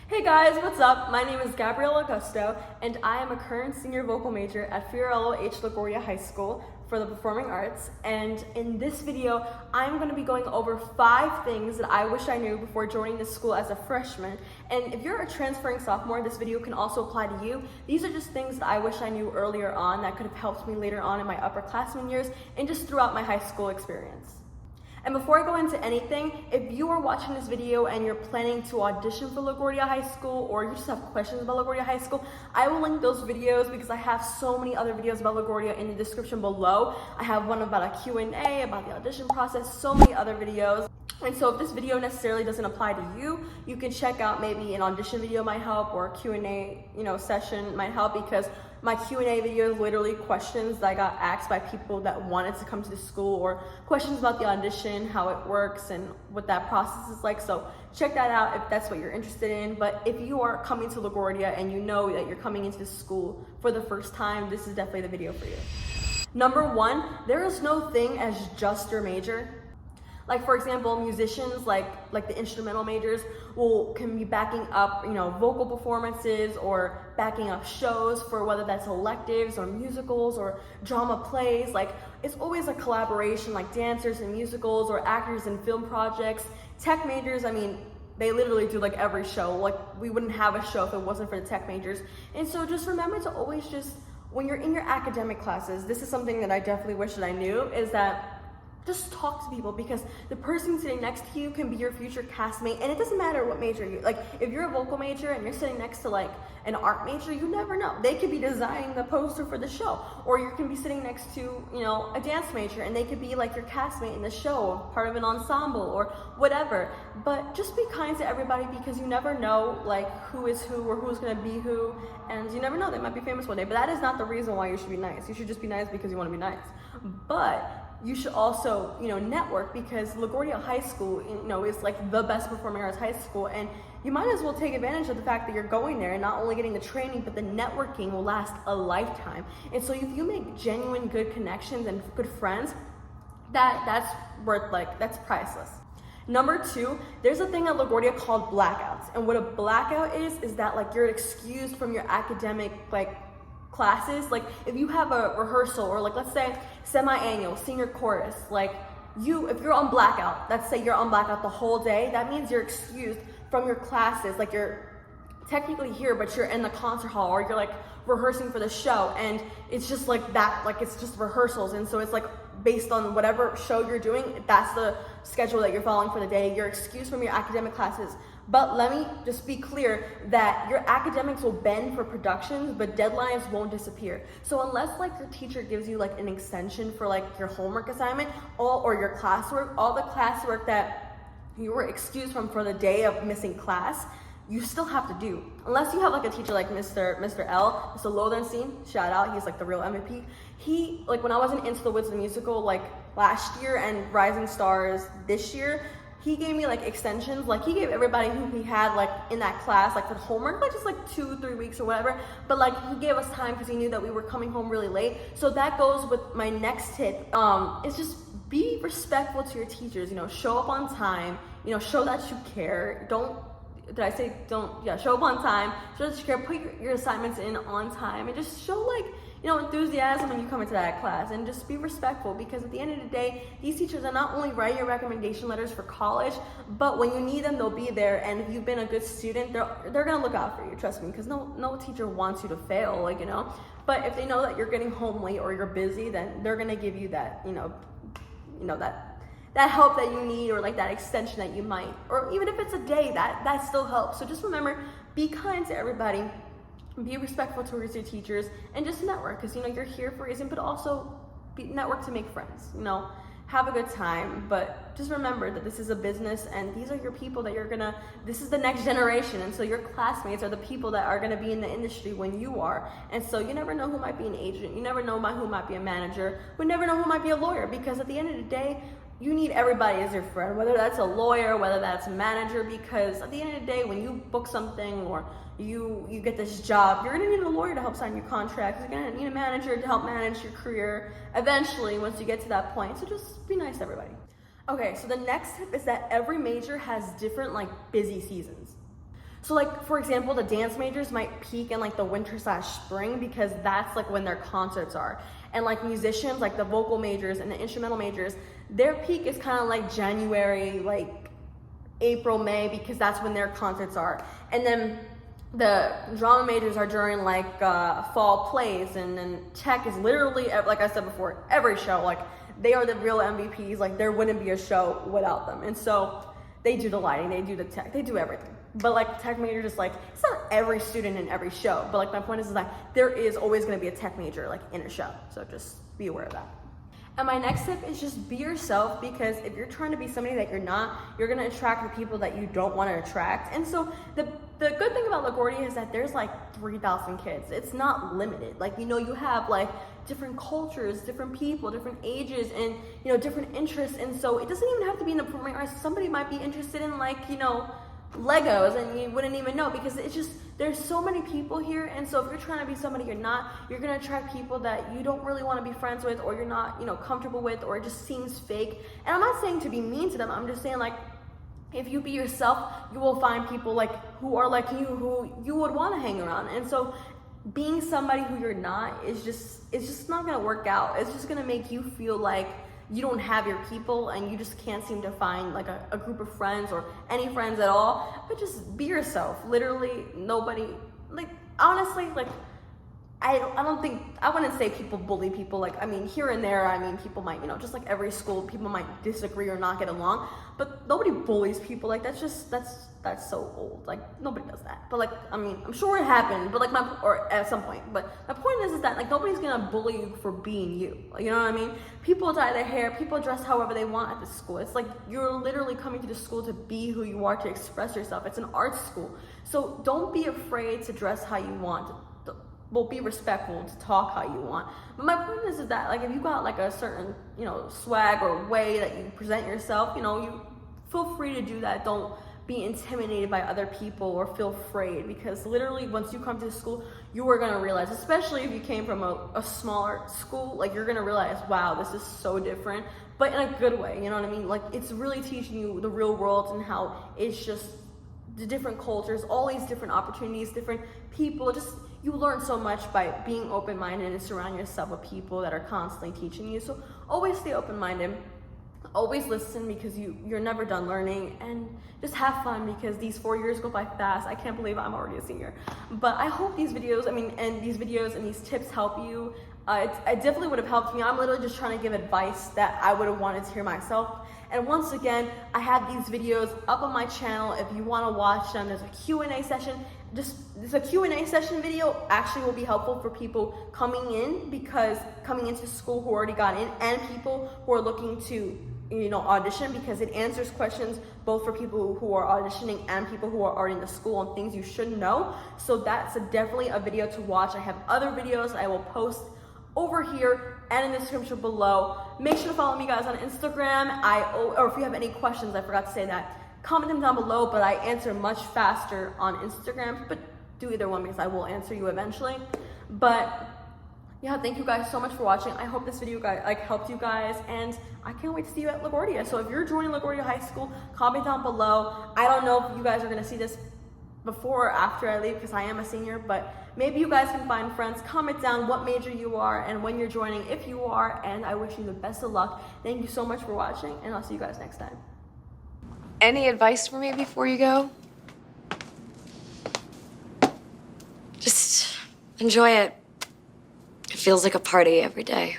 Hey guys, what's up? My name is Gabrielle Augusto, and I am a current senior vocal major at Fiorello H. LaGuardia High School for the Performing Arts. And in this video, I'm going to be going over 5 things that I wish I knew before joining this school as a freshman. And if you're a transferring sophomore, this video can also apply to you. These are just things that I wish I knew earlier on that could have helped me later on in my upperclassmen years and just throughout my high school experience. And before I go into anything, if you are watching this video and you're planning to audition for LaGuardia High School, or you just have questions about LaGuardia High School, I will link those videos because I have so many other videos about LaGuardia in the description below. I have one about a Q&A, about the audition process, so many other videos. And so if this video necessarily doesn't apply to you, you can check out maybe an audition video might help, or a Q&A session might help, because my Q&A video is literally questions that I got asked by people that wanted to come to the school, or questions about the audition, how it works, and what that process is like. So check that out if that's what you're interested in. But if you are coming to LaGuardia and you know that you're coming into this school for the first time, this is definitely the video for you. Number 1, there is no thing as just your major. Like, for example, musicians, like the instrumental majors can be backing up, vocal performances, or backing up shows for whether that's electives or musicals or drama plays. Like, it's always a collaboration, like dancers and musicals, or actors and film projects. Tech majors, they literally do like every show. Like, we wouldn't have a show if it wasn't for the tech majors. And so just remember to always when you're in your academic classes, this is something that I definitely wish that I knew, is that just talk to people, because the person sitting next to you can be your future castmate, and it doesn't matter what major if you're a vocal major and you're sitting next to like an art major, you never know. They could be designing the poster for the show, or you can be sitting next to, a dance major, and they could be like your castmate in the show, part of an ensemble or whatever. But just be kind to everybody, because you never know like who is who or who's gonna be who, and you never know, they might be famous one day. But that is not the reason why you should be nice. You should just be nice because you want to be nice. But you should also, network, because LaGuardia High School, is like the best performing arts high school, and you might as well take advantage of the fact that you're going there and not only getting the training, but the networking will last a lifetime. And so if you make genuine good connections and good friends, that's worth, that's priceless. Number 2, there's a thing at LaGuardia called blackouts. And what a blackout is that you're excused from your academic classes. Like, if you have a rehearsal, or let's say semi-annual senior chorus, if you're on blackout, let's say you're on blackout the whole day, that means you're excused from your classes. Like, you're technically here, but you're in the concert hall, or you're rehearsing for the show, and it's just it's just rehearsals. And so it's based on whatever show you're doing, that's the schedule that you're following for the day. You're excused from your academic classes. But let me just be clear that your academics will bend for productions, but deadlines won't disappear. So unless your teacher gives you an extension for your homework assignment, or your classwork, all the classwork that you were excused from for the day of missing class, you still have to do. Unless you have a teacher like Mr. L, Mr. Lodenstein, shout out, he's the real MVP. He, when I was in Into the Woods the musical last year, and Rising Stars this year, he gave me extensions. He gave everybody who he had in that class for homework, just 2-3 weeks or whatever. But he gave us time because he knew that we were coming home really late. So that goes with my next tip. Is just be respectful to your teachers. Show up on time. Show that you care. Show up on time. Show that you care. Put your assignments in on time, and just show enthusiasm when you come into that class, and just be respectful, because at the end of the day, these teachers are not only writing your recommendation letters for college, but when you need them, they'll be there. And if you've been a good student, they're gonna look out for you, trust me, because no teacher wants you to fail, but if they know that you're getting home late or you're busy, then they're gonna give you that, that help that you need, or that extension that you might, or even if it's a day, that still helps. So just remember, be kind to everybody, be respectful towards your teachers, and just network, because you're here for a reason, but also network to make friends. Have a good time, but just remember that this is a business, and these are your people that this is the next generation, and so your classmates are the people that are gonna be in the industry when you are. And so you never know who might be an agent, you never know who might be a manager, we never know who might be a lawyer, because at the end of the day, you need everybody as your friend, whether that's a lawyer, whether that's a manager, because at the end of the day, when you book something, or you get this job, you're gonna need a lawyer to help sign your contract. You're gonna need a manager to help manage your career eventually once you get to that point. So just be nice to everybody. Okay, so the next tip is that every major has different busy seasons. So like, for example, the dance majors might peak in like the winter/spring because that's like when their concerts are. And like musicians, like the vocal majors and the instrumental majors, their peak is kind of like January, like April, May, because that's when their concerts are. And then the drama majors are during like fall plays, and then tech is literally, like I said before, every show. Like they are the real MVPs. Like there wouldn't be a show without them. And so they do the lighting, they do the tech, they do everything. But like tech major, just like, it's not every student in every show, but like my point is that there is always gonna be a tech major like in a show. So just be aware of that. And my next tip is just be yourself, because if you're trying to be somebody that you're not, you're gonna attract the people that you don't want to attract. And so the good thing about LaGuardia is that there's like 3,000 kids. It's not limited. Like, you know, you have like different cultures, different people, different ages, and, you know, different interests. And so it doesn't even have to be in the performing arts. Somebody might be interested in like, you know, Legos, and you wouldn't even know, because it's just, there's so many people here. And so if you're trying to be somebody you're not, you're going to attract people that you don't really want to be friends with, or you're not, you know, comfortable with, or it just seems fake. And I'm not saying to be mean to them. I'm just saying, like, if you be yourself, you will find people like who are like you, who you would want to hang around. And so being somebody who you're not is just, it's just not going to work out. It's just going to make you feel like you don't have your people, and you just can't seem to find like a group of friends or any friends at all. But just be yourself. Literally nobody, like, honestly, like, I don't think, I wouldn't say people bully people. Like, I mean, here and there, I mean, people might, you know, just like every school, people might disagree or not get along, but nobody bullies people. Like, that's just, that's so old. Like, nobody does that. But like, I mean, I'm sure it happened, but like or at some point. But my point is that like, nobody's gonna bully you for being you. You know what I mean? People dye their hair, people dress however they want at the school. It's like, you're literally coming to the school to be who you are, to express yourself. It's an art school. So don't be afraid to dress how you want. Well, be respectful, to talk how you want. But my point is that like, if you got like a certain, you know, swag or way that you present yourself, you know, you feel free to do that. Don't be intimidated by other people or feel afraid, because literally once you come to school, you are gonna realize, especially if you came from a smaller school, like you're gonna realize, wow, this is so different, but in a good way, you know what I mean? Like, it's really teaching you the real world and how it's just the different cultures, all these different opportunities, different people. Just, you learn so much by being open-minded and surround yourself with people that are constantly teaching you. So always stay open-minded, always listen, because you're never done learning, and just have fun, because these 4 years go by fast. I can't believe I'm already a senior. But I hope these videos, these videos and these tips help you. It definitely would have helped me. I'm literally just trying to give advice that I would have wanted to hear myself. And once again, I have these videos up on my channel. If you want to watch them, there's a Q&A session. This a Q&A session video actually will be helpful for people coming in, because coming into school who already got in, and people who are looking to, you know, audition, because it answers questions both for people who are auditioning and people who are already in the school on things you should know. So that's definitely a video to watch. I have other videos I will post over here and in the description below. Make sure to follow me guys on Instagram. Or if you have any questions, I forgot to say that, comment them down below, but I answer much faster on Instagram. But do either one, because I will answer you eventually. But yeah, thank you guys so much for watching. I hope this video helped you guys, and I can't wait to see you at LaGuardia. So if you're joining LaGuardia High School, comment down below. I don't know if you guys are gonna see this before or after I leave, because I am a senior, but maybe you guys can find friends. Comment down what major you are and when you're joining, if you are, and I wish you the best of luck. Thank you so much for watching, and I'll see you guys next time. Any advice for me before you go? Just enjoy it. It feels like a party every day.